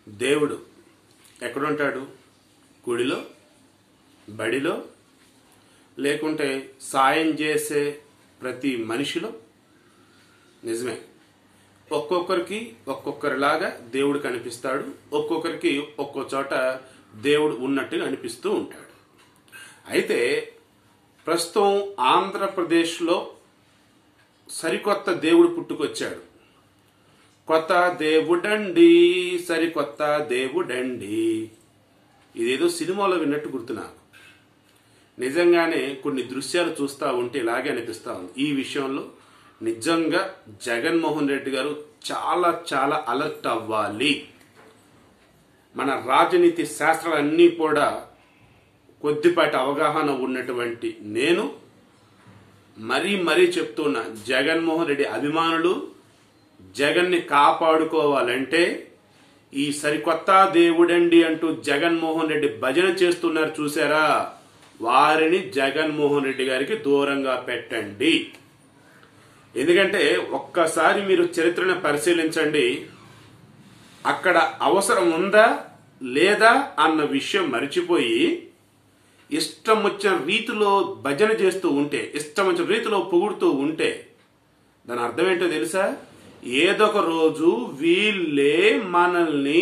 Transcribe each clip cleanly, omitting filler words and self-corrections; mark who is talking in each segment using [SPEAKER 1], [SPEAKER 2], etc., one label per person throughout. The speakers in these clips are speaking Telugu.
[SPEAKER 1] దేవుడు ఎక్కడుంటాడు? గుడిలో, బడిలో, లేకుంటే సాయం చేసే ప్రతి మనిషిలో? నిజమే, ఒక్కొక్కరికి ఒక్కొక్కరిలాగా దేవుడు కనిపిస్తాడు. ఒక్కొక్కరికి ఒక్కో చోట దేవుడు ఉన్నట్టుగా అనిపిస్తూ ఉంటాడు. అయితే ప్రస్తుతం ఆంధ్రప్రదేశ్లో సరికొత్త దేవుడు పుట్టుకొచ్చాడు. కొత్త దేవుడండి, సరికొత్త దేవుడండి. ఇదేదో సినిమాలో విన్నట్టు గుర్తు నాకు. నిజంగానే కొన్ని దృశ్యాలు చూస్తూ ఉంటే ఇలాగే అనిపిస్తూ ఉంది. ఈ విషయంలో నిజంగా జగన్మోహన్ రెడ్డి గారు చాలా చాలా అలర్ట్ అవ్వాలి. మన రాజనీతి శాస్త్రాలన్నీ కూడా కొద్దిపాటి అవగాహన ఉన్నటువంటి నేను మరీ చెప్తున్నా, జగన్మోహన్ రెడ్డి అభిమానులు జగన్ని కాపాడుకోవాలంటే ఈ సరికొత్త దేవుడండి అంటూ జగన్మోహన్ రెడ్డి భజన చేస్తున్నారు చూసారా, వారిని జగన్మోహన్ రెడ్డి గారికి దూరంగా పెట్టండి. ఎందుకంటే ఒక్కసారి మీరు చరిత్రను పరిశీలించండి, అక్కడ అవసరం ఉందా లేదా అన్న విషయం మరిచిపోయి ఇష్టం వచ్చిన రీతిలో భజన చేస్తూ ఉంటే, ఇష్టం వచ్చిన రీతిలో పొగుడుతూ ఉంటే దాని అర్థం ఏంటో తెలుసా? ఏదొక రోజు వీళ్ళే మనల్ని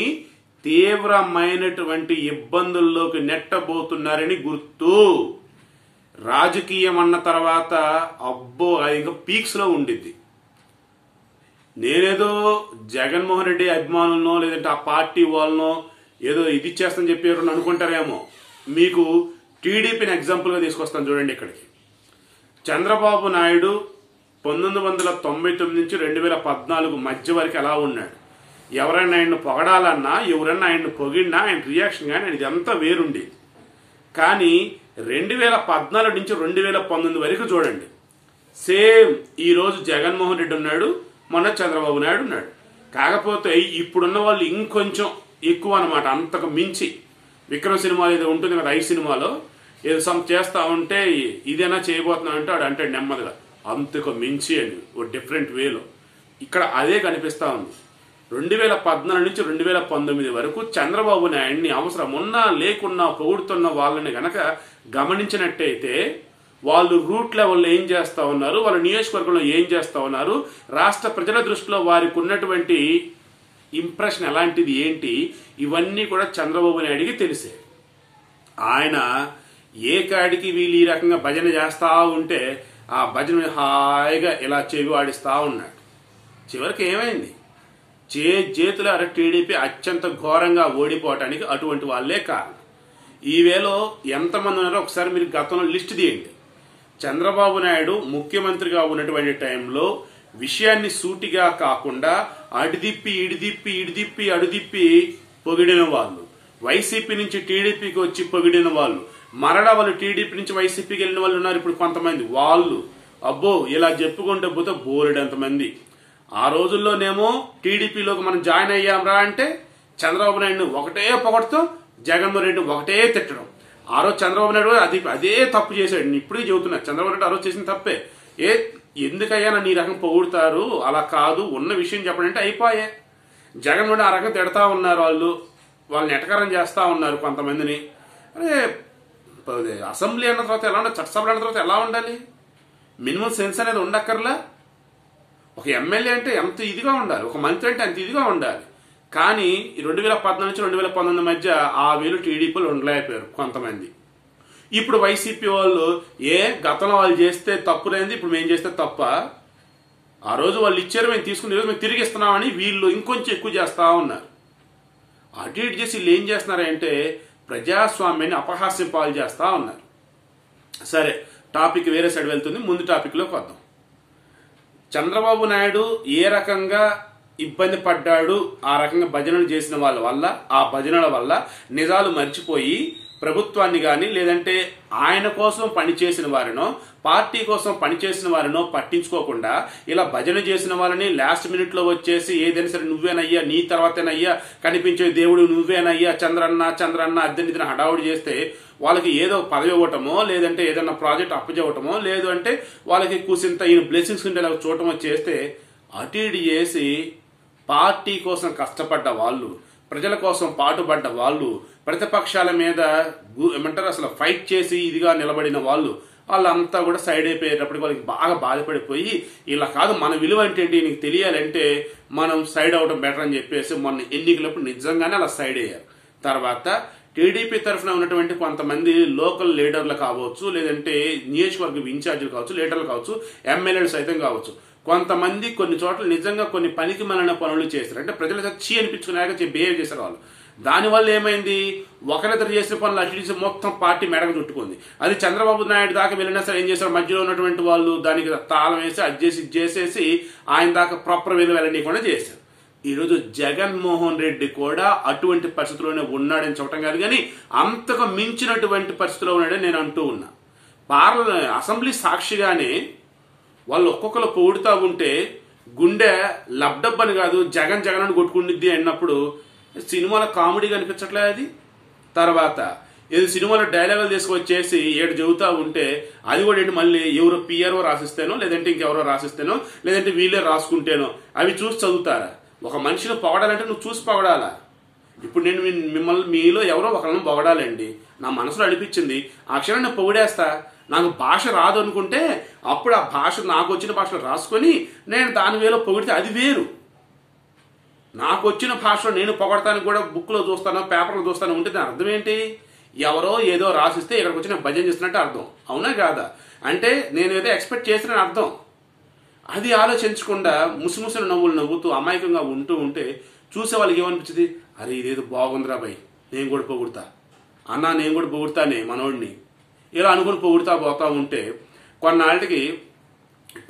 [SPEAKER 1] తీవ్రమైనటువంటి ఇబ్బందుల్లోకి నెట్టబోతున్నారని గుర్తు. రాజకీయం అన్న తర్వాత అబ్బో అది ఇంకా పీక్స్ లో ఉండిద్ది. నేనేదో జగన్మోహన్ రెడ్డి అభిమానులనో లేదంటే ఆ పార్టీ వాళ్ళనో ఏదో ఇది చేస్తానని చెప్పారు అనుకుంటారేమో. మీకు టీడీపీని ఎగ్జాంపుల్గా తీసుకొస్తాను చూడండి. ఇక్కడికి చంద్రబాబు నాయుడు 1999 నుంచి 2014 మధ్య వరకు ఎలా ఉన్నాడు? ఎవరైనా ఆయన్ని పొగడాలన్నా, ఎవరైనా ఆయన్ని పొగిడినా ఆయన రియాక్షన్ కానీ ఆయన ఇదంతా వేరుండేది. కానీ 2014 నుంచి 2019 వరకు చూడండి, సేమ్ ఈరోజు జగన్మోహన్ రెడ్డి ఉన్నాడు, మొన్న చంద్రబాబు నాయుడు ఉన్నాడు. కాకపోతే ఇప్పుడున్న వాళ్ళు ఇంకొంచెం ఎక్కువ అనమాట, అంతకు మించి. విక్రమ్ సినిమాలో ఏదో ఉంటుంది కదా, 5 సినిమాలో ఏదో చేస్తా ఉంటే ఇదేనా చేయబోతున్నా అంటే వాడు అంటాడు నెమ్మదిగా అంతకు మించి అని ఓ డిఫరెంట్ వేలో. ఇక్కడ అదే కనిపిస్తూ ఉంది. 2014 నుంచి 2019 వరకు చంద్రబాబు నాయుడిని అవసరం ఉన్నా లేకున్నా పొగుడుతున్న వాళ్ళని గనక గమనించినట్టయితే వాళ్ళు రూట్ లెవెల్లో ఏం చేస్తూ ఉన్నారు, వాళ్ళ నియోజకవర్గంలో ఏం చేస్తూ ఉన్నారు, రాష్ట్ర ప్రజల దృష్టిలో వారికి ఉన్నటువంటి ఇంప్రెషన్ ఎలాంటిది ఏంటి, ఇవన్నీ కూడా చంద్రబాబు నాయుడికి తెలిసే. ఆయన ఏ కాడికి వీళ్ళు ఈ రకంగా భజన చేస్తూ ఉంటే ఆ భజన హాయిగా ఇలా చెవి వాడిస్తూ ఉన్నాడు. చివరికి ఏమైంది? చేతుల టీడీపీ అత్యంత ఘోరంగా ఓడిపోవటానికి అటువంటి వాళ్ళే కారణం. ఈ వేలో ఎంతమంది ఉన్నారో ఒకసారి మీరు గతంలో లిస్ట్ తీయండి. చంద్రబాబు నాయుడు ముఖ్యమంత్రిగా ఉన్నటువంటి టైంలో విషయాన్ని సూటిగా కాకుండా ఇడిదిప్పి అడుదిప్పి పొగిడిన వాళ్ళు, వైసీపీ నుంచి టీడీపీకి వచ్చి పొగిడిన వాళ్ళు, మరలా వాళ్ళు టీడీపీ నుంచి వైసీపీకి వెళ్ళిన వాళ్ళు ఉన్నారు ఇప్పుడు కొంతమంది. వాళ్ళు అబ్బో ఇలా చెప్పుకుంటే పోతే బోలెడంతమంది. ఆ రోజుల్లోనేమో టీడీపీలోకి మనం జాయిన్ అయ్యాంరా అంటే చంద్రబాబు నాయుడు ఒకటే పొగడతాం, జగన్మోహన్ రెడ్డి ఒకటే తిట్టడం. ఆ రోజు చంద్రబాబు నాయుడు అదే తప్పు చేశాడు. నేను ఇప్పుడే చెబుతున్నా, చంద్రబాబు నాయుడు ఆ రోజు చేసిన తప్పే. ఎందుకయ్యా నన్ను ఈ రకం పొగుడుతారు, అలా కాదు, ఉన్న విషయం చెప్పడంటే అయిపోయే. జగన్మోహన్ ఆ రకంగా తిడతా ఉన్నారు, వాళ్ళని ఎటకారం చేస్తూ ఉన్నారు కొంతమందిని. అరే అసెంబ్లీ అన్న తర్వాత ఎలా ఉండాలి, చట్టసభలు అన్న తర్వాత ఎలా ఉండాలి, మినిమం సెన్స్ అనేది ఉండక్కర్లా. ఒక ఎమ్మెల్యే అంటే ఎంత ఇదిగా ఉండాలి, ఒక మంత్రి అంటే అంత ఇదిగా ఉండాలి. కానీ 2014 నుంచి 2019 మధ్య ఆ వేలు టీడీపీలు ఉండలేకపోయారు కొంతమంది. ఇప్పుడు వైసీపీ వాళ్ళు గతంలో వాళ్ళు చేస్తే తప్పులేంది, ఇప్పుడు మేము చేస్తే తప్ప, ఆ రోజు వాళ్ళు ఇచ్చారు మేము తీసుకుని ఈరోజు మేము తిరిగి ఇస్తున్నామని వీళ్ళు ఇంకొంచెం ఎక్కువ చేస్తూ ఉన్నారు. అటు ఇటు చేసి వీళ్ళు ఏం చేస్తున్నారంటే ప్రజాస్వామ్యాన్ని అపహాస్యం పాలు చేస్తూ ఉన్నారు. సరే, టాపిక్ వేరే సైడ్ వెళ్తుంది, ముందు టాపిక్లోకి వద్దాం. చంద్రబాబు నాయుడు ఏ రకంగా ఇబ్బంది పడ్డాడు, ఆ రకంగా భజనలు చేసిన వాళ్ళ వల్ల, ఆ భజనల వల్ల నిజాలు మర్చిపోయి ప్రభుత్వాన్ని కానీ లేదంటే ఆయన కోసం పనిచేసిన వారినో పార్టీ కోసం పనిచేసిన వారినో పట్టించుకోకుండా ఇలా భజన చేసిన వాళ్ళని లాస్ట్ మినిట్లో వచ్చేసి ఏదైనా సరే నువ్వేనయ్యా, నీ తర్వాతేనయ్యా, కనిపించే దేవుడు నువ్వేనయ్యా, చంద్రన్న అద్దెనిదిన హడావుడి చేస్తే వాళ్ళకి ఏదో పదవి ఇవ్వటమో లేదంటే ఏదైనా ప్రాజెక్ట్ అప్పచెవటమో లేదు అంటే వాళ్ళకి కూసింత ఈయన బ్లెస్సింగ్స్ ఉండేలా చూడటమో చేస్తే అటు ఇటు చేసి పార్టీ కోసం కష్టపడ్డ వాళ్ళు, ప్రజల కోసం పాటుపడ్డ వాళ్ళు, ప్రతిపక్షాల మీద ఏమంటారు అసలు ఫైట్ చేసి ఇదిగా నిలబడిన వాళ్ళంతా కూడా సైడ్ అయిపోయేటప్పటికి వాళ్ళకి బాగా బాధపడిపోయి, ఇలా కాదు మన విలువ అంటే ఏంటి నీకు తెలియాలంటే మనం సైడ్ అవడం బెటర్ అని చెప్పేసి మొన్న ఎన్నికలప్పుడు నిజంగానే అలా సైడ్ అయ్యారు. తర్వాత టీడీపీ తరఫున ఉన్నటువంటి కొంతమంది లోకల్ లీడర్లు కావచ్చు, లేదంటే నియోజకవర్గ ఇన్ఛార్జీలు కావచ్చు, లీడర్లు కావచ్చు, ఎమ్మెల్యేలు సైతం కావచ్చు, కొంతమంది కొన్ని చోట్ల నిజంగా కొన్ని పనికి మాలిన పనులు చేశారు. అంటే ప్రజలు చచ్చి అనిపించుకున్నాక బిహేవ్ చేశారు వాళ్ళు. దానివల్ల ఏమైంది, ఒకరిద్దరు చేసిన పనులు అటు మొత్తం పార్టీ మెడకు చుట్టుకుంది. అది చంద్రబాబు నాయుడు దాకా వెళ్ళినా సరే ఏం చేశారు, మధ్యలో ఉన్నటువంటి వాళ్ళు దానికి తాళం వేసి అది చేసి చేసేసి ఆయన దాకా ప్రాపర్ వేలు వెళ్ళనీయకుండా చేశారు. ఈరోజు జగన్మోహన్ రెడ్డి కూడా అటువంటి పరిస్థితిలోనే ఉన్నాడని చెప్పడం కాదు, కానీ అంతకు మించినటువంటి పరిస్థితిలో ఉన్నాడని నేను అంటూ ఉన్నా. అసెంబ్లీ సాక్షిగానే వాళ్ళు ఒక్కొక్కరు పొగుడుతూ ఉంటే గుండె లబ్డబ్ అని కాదు జగన్ జగన్ అని కొట్టుకుండిద్ది అన్నప్పుడు సినిమాలో కామెడీ కనిపించట్లే అది. తర్వాత ఏదో సినిమాలో డైలాగులు తీసుకొచ్చేసి ఏడు చెబుతా ఉంటే అది కూడా ఏంటి మళ్ళీ ఎవరో పిఆర్ఓ రాసిస్తేనో, లేదంటే ఇంకెవరో రాసిస్తేనో, లేదంటే వీళ్ళే రాసుకుంటేనో అవి చూసి చదువుతారా? ఒక మనిషిని పొగడాలంటే నువ్వు చూసి పొగడాలా. ఇప్పుడు నేను మిమ్మల్ని మీలో ఎవరో ఒకరిని పొగడాలండి, నా మనసులో అనిపించింది ఆ క్షణం నేను పొగిడేస్తా. నాకు భాష రాదు అనుకుంటే అప్పుడు ఆ భాష నాకు వచ్చిన భాషలో రాసుకొని నేను దాని వేలో పొగిడితే అది వేరు. నాకు వచ్చిన భాషలో నేను పొగడతానికి కూడా బుక్లో చూస్తాను, పేపర్లో చూస్తాను ఉంటే దాని అర్థం ఏంటి? ఎవరో ఏదో రాసిస్తే ఇక్కడికి వచ్చి నేను భజన చేస్తున్నట్టు అర్థం, అవునా కాదా? అంటే నేను ఏదో ఎక్స్పెక్ట్ చేసిన అర్థం. అది ఆలోచించకుండా ముసిముసిన నవ్వులు నవ్వుతూ అమాయకంగా ఉంటే చూసే వాళ్ళకి ఏమనిపించింది, అరే ఇదేదో బాగుందిరా భయ్, నేను కూడా పొగుడతా అన్నా, నేను కూడా పొగుడతానే మనోడిని, ఇలా అనుకుని పొగుడుతా పోతా ఉంటే కొన్నాళ్ళకి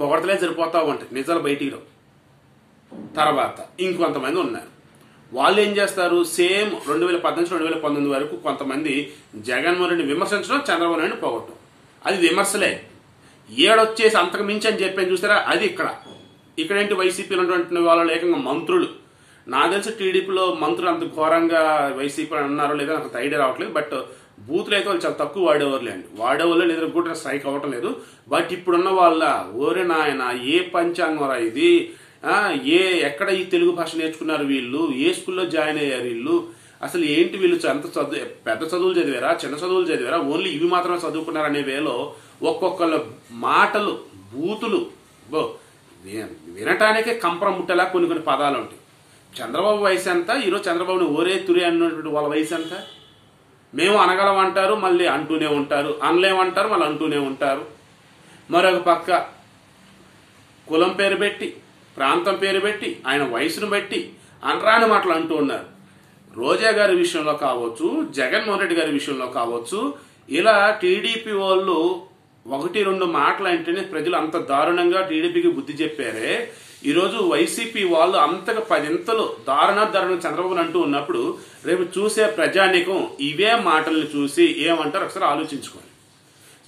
[SPEAKER 1] పొగడతలే సరిపోతా ఉంటాయి, నిజాలు బయటికి రావు. తర్వాత ఇంకొంతమంది ఉన్నారు, వాళ్ళు ఏం చేస్తారు, సేమ్ 2018 2019 వరకు కొంతమంది జగన్మోహన్ రెడ్డిని విమర్శించడం, చంద్రబాబు నాయుడిని పొగడటం, అది విమర్శలే. ఏడొచ్చేసి అంతకు మించి అని చెప్పాను చూసారా, అది ఇక్కడేంటి వైసీపీలో ఉన్నటువంటి వాళ్ళు ఏకంగా మంత్రులు. నాకు తెలిసి టీడీపీలో మంత్రులు అంత ఘోరంగా వైసీపీ అన్నారో లేదో నాకు ఐడియా రావట్లేదు. బట్ బూతులు అయితే వాళ్ళు చాలా తక్కువ వాడేవారులేండి, వాడేవాళ్ళు లేదా కూడా స్ట్రైక్ అవ్వటం లేదు. బట్ ఇప్పుడున్న వాళ్ళ ఓరే నాయన ఏ పంచాంగం ఇది, ఎక్కడ ఈ తెలుగు భాష నేర్చుకున్నారు వీళ్ళు, ఏ స్కూల్లో జాయిన్ అయ్యారు వీళ్ళు, అసలు ఏంటి వీళ్ళు ఎంత పెద్ద చదువులు చదివారా, చిన్న చదువులు చదివారా, ఓన్లీ ఇవి మాత్రమే చదువుకున్నారనే వేలో ఒక్కొక్కళ్ళ మాటలు బూతులు వినటానికే కంపరం ముట్టేలా కొన్ని పదాలు ఉంటాయి. చంద్రబాబు వయసు ఎంత, ఈరోజు చంద్రబాబుని ఓరే తురే అన్నటువంటి వాళ్ళ వయసు ఎంత? మేము అనగలమంటారు, మళ్ళీ అంటూనే ఉంటారు, అనలేమంటారు, మళ్ళీ అంటూనే ఉంటారు. మరొక పక్క కులం పేరు పెట్టి, ప్రాంతం పేరు పెట్టి, ఆయన వయసును బట్టి అనరాని మాటలు అంటూ ఉన్నారు. రోజా గారి విషయంలో కావచ్చు, జగన్మోహన్ రెడ్డి గారి విషయంలో కావచ్చు, ఇలా టీడీపీ వాళ్ళు 1-2 మాటలు అంటేనే ప్రజలు అంత దారుణంగా టీడీపీకి బుద్ధి చెప్పారే, ఈరోజు వైసీపీ వాళ్ళు అంతగా 10 ఇంతలు దారుణం చంద్రబాబు అంటూ ఉన్నప్పుడు రేపు చూసే ప్రజానీకం ఇవే మాటలను చూసి ఏమంటారు ఒకసారి ఆలోచించుకోండి.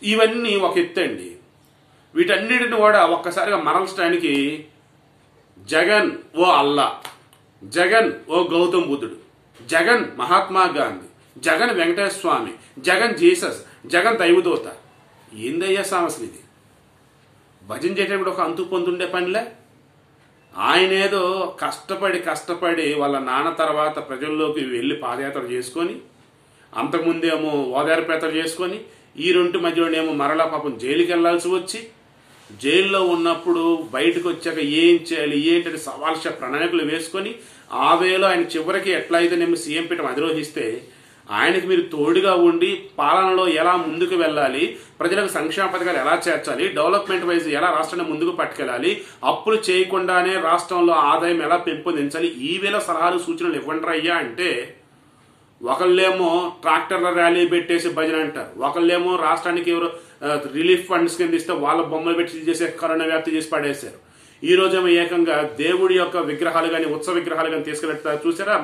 [SPEAKER 1] ఇవన్నీ ఒక ఎత్తండి. వీటన్నిటిని కూడా ఒక్కసారిగా మరల్చడానికి జగన్ ఓ అల్లా, జగన్ ఓ గౌతమ్ బుద్ధుడు, జగన్ మహాత్మా గాంధీ, జగన్ వెంకటేశ్వర స్వామి, జగన్ జీసస్, జగన్ దైవదూత. ఏందయ్యా సమస్యలు ఇది? భజన చేయటప్పుడు ఒక అంతు పొందుండే పనిలే. ఆయన ఏదో కష్టపడి వాళ్ళ నాన్న తర్వాత ప్రజల్లోకి వెళ్ళి పాదయాత్ర చేసుకొని, అంతకుముందేమో ఓదార్పేత్ర చేసుకొని, ఈ రెండు మధ్యలోనేమో మరలా పాపం జైలుకి వెళ్లాల్సి వచ్చి, జైల్లో ఉన్నప్పుడు బయటకు వచ్చాక ఏం చేయాలి ఏంటంటే సవాల్ష ప్రణాళికలు వేసుకొని ఆ వేలో ఆయన చివరికి ఎట్లయితేనేమో సీఎం పీఠం అధిరోహిస్తే ఆయనకు మీరు తోడుగా ఉండి పాలనలో ఎలా ముందుకు వెళ్ళాలి, ప్రజలకు సంక్షేమ పథకాలు ఎలా చేర్చాలి, డెవలప్మెంట్ వైజ్ ఎలా రాష్ట్రాన్ని ముందుకు పట్టుకెళ్ళాలి, అప్పులు చేయకుండానే రాష్ట్రంలో ఆదాయం ఎలా పెంపొందించాలి, ఈ వేళ సలహాలు సూచనలు ఇవ్వండి అయ్యా అంటే ఒకళ్ళేమో ట్రాక్టర్ల ర్యాలీ పెట్టేసి భజన అంటారు, ఒకళ్ళేమో రాష్ట్రానికి ఎవరు రిలీఫ్ ఫండ్స్ కింద ఇస్తే వాళ్ళ బొమ్మలు పెట్టి చేసే కరోనా వ్యాప్తి చేసి పడేశారు. ఈ రోజేమో ఏకంగా దేవుడి యొక్క విగ్రహాలు కానీ ఉత్సవ విగ్రహాలు కానీ తీసుకెళ్ళి చూసారా,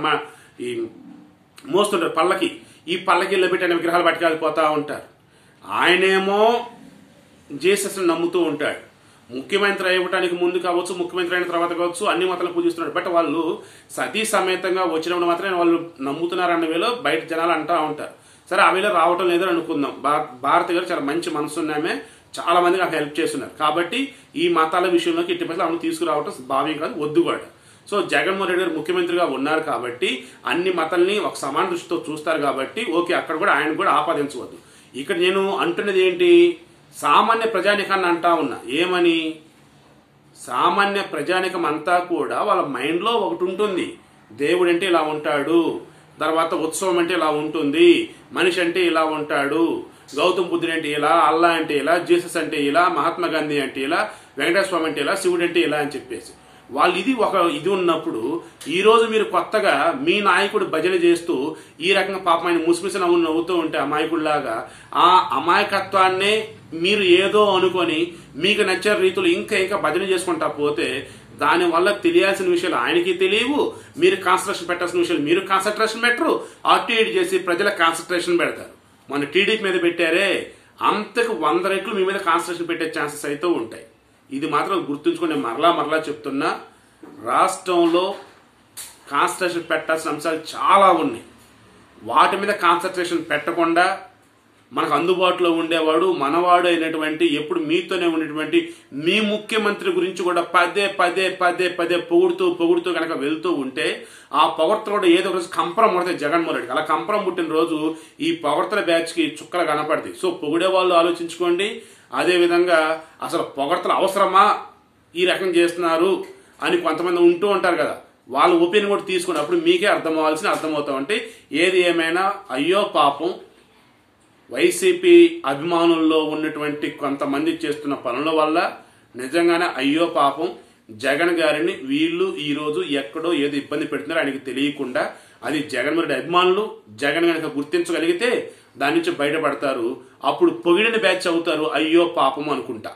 [SPEAKER 1] ఈ మోస్తుంటారు పల్లకి, ఈ పల్లకిల్లో పెట్టిన విగ్రహాలు పట్టుకెళ్ళిపోతా ఉంటారు. ఆయనేమో జీసస్ని నమ్ముతూ ఉంటాడు. ముఖ్యమంత్రి అయ్యటానికి ముందు కావచ్చు, ముఖ్యమంత్రి అయిన తర్వాత కావచ్చు, అన్ని మతాలను పూజిస్తున్నాడు. బట్ వాళ్ళు సతీ సమేతంగా వచ్చినప్పుడు మాత్రమే వాళ్ళు నమ్ముతున్నారన్న వేలో బయట జనాలు అంటూ ఉంటారు. సరే ఆ వేళ రావటం లేదని అనుకుందాం. భారతి గారు చాలా మంచి మనసున్నామే, చాలా మంది నాకు హెల్ప్ చేస్తున్నారు కాబట్టి ఈ మతాల విషయంలోకి ఇట్టి పట్ల ఆమెను తీసుకురావటం భావ్యం కాదు, వద్దు కూడా. సో జగన్మోహన్ రెడ్డి గారు ముఖ్యమంత్రిగా ఉన్నారు కాబట్టి అన్ని మతాల్ని ఒక సమాన దృష్టితో చూస్తారు కాబట్టి ఓకే, అక్కడ కూడా ఆయన కూడా ఆపాదించవద్దు. ఇక్కడ నేను అంటున్నది ఏంటి, సామాన్య ప్రజానికాన్ని అంటా ఉన్నా. ఏమని? సామాన్య ప్రజానికం అంతా కూడా వాళ్ళ మైండ్లో ఒకటి ఉంటుంది, దేవుడు అంటే ఇలా ఉంటాడు, తర్వాత ఉత్సవం అంటే ఇలా ఉంటుంది, మనిషి అంటే ఇలా ఉంటాడు, గౌతమ్ బుద్ధుడు అంటే ఇలా, అల్లా అంటే ఇలా, జీసస్ అంటే ఇలా, మహాత్మా గాంధీ అంటే ఇలా, వెంకటేశ్వర స్వామి అంటే ఇలా, శివుడు అంటే ఇలా అని చెప్పేసి వాళ్ళు ఇది ఉన్నప్పుడు ఈరోజు మీరు కొత్తగా మీ నాయకుడు భజన చేస్తూ ఈ రకంగా పాపం ఆయన ముసిమిసి నవ్వుతూ ఉంటే అమాయకుడిలాగా ఆ అమాయకత్వాన్నే మీరు ఏదో అనుకొని మీకు నచ్చే రీతిలో ఇంకా భజన చేసుకుంటా పోతే దానివల్ల తెలియాల్సిన విషయాలు ఆయనకి తెలియవు, మీరు కాన్సన్ట్రేషన్ పెట్టాల్సిన విషయాలు మీరు కాన్సన్ట్రేషన్ పెట్టరు, అటు ఇటు చేసి ప్రజల కాన్సన్ట్రేషన్ పెడతారు. మన టీడీపీ మీద పెట్టారే అంతకు 100 రెట్లు మీ మీద కాన్సన్ట్రేషన్ పెట్టే ఛాన్సెస్ అయితే ఉంటాయి. ఇది మాత్రం గుర్తుంచుకొని మరలా చెప్తున్నా, రాష్ట్రంలో కాన్సన్ట్రేషన్ పెట్టాల్సిన అంశాలు చాలా ఉన్నాయి. వాటి మీద కాన్సన్ట్రేషన్ పెట్టకుండా మనకు అందుబాటులో ఉండేవాడు మనవాడు అయినటువంటి ఎప్పుడు మీతోనే ఉండేటువంటి మీ ముఖ్యమంత్రి గురించి కూడా పదే పొగుడుతూ కనుక వెళ్తూ ఉంటే ఆ పొగడ్తలు కూడా ఏదో ఒక రోజు కంపరం పడతాయి జగన్మోహన్ రెడ్డికి. అలా కంపరం పుట్టిన రోజు ఈ పొగడ్తల బ్యాచ్కి చుక్కలు కనపడతాయి. సో పొగిడే వాళ్ళు ఆలోచించుకోండి. అదేవిధంగా అసలు పొగడ్తలు అవసరమా, ఈ రకం చేస్తున్నారు అని కొంతమంది ఉంటూ ఉంటారు కదా, వాళ్ళ ఒపీనియన్ కూడా తీసుకున్నప్పుడు మీకే అర్థమవుతామంటే ఏది ఏమైనా అయ్యో పాపం వైసీపీ అభిమానుల్లో ఉన్నటువంటి కొంతమంది చేస్తున్న పనుల వల్ల నిజంగానే అయ్యో పాపం జగన్ గారిని వీళ్ళు ఈరోజు ఎక్కడో ఏదో ఇబ్బంది పెడుతున్నారో ఆయనకి తెలియకుండా, అది జగన్మోహన్ రెడ్డి అభిమానులు జగన్ కనుక గుర్తించగలిగితే దాని నుంచి బయటపడతారు. అప్పుడు పొగిడిన బ్యాచ్ అవుతారు అయ్యో పాపం అనుకుంటా.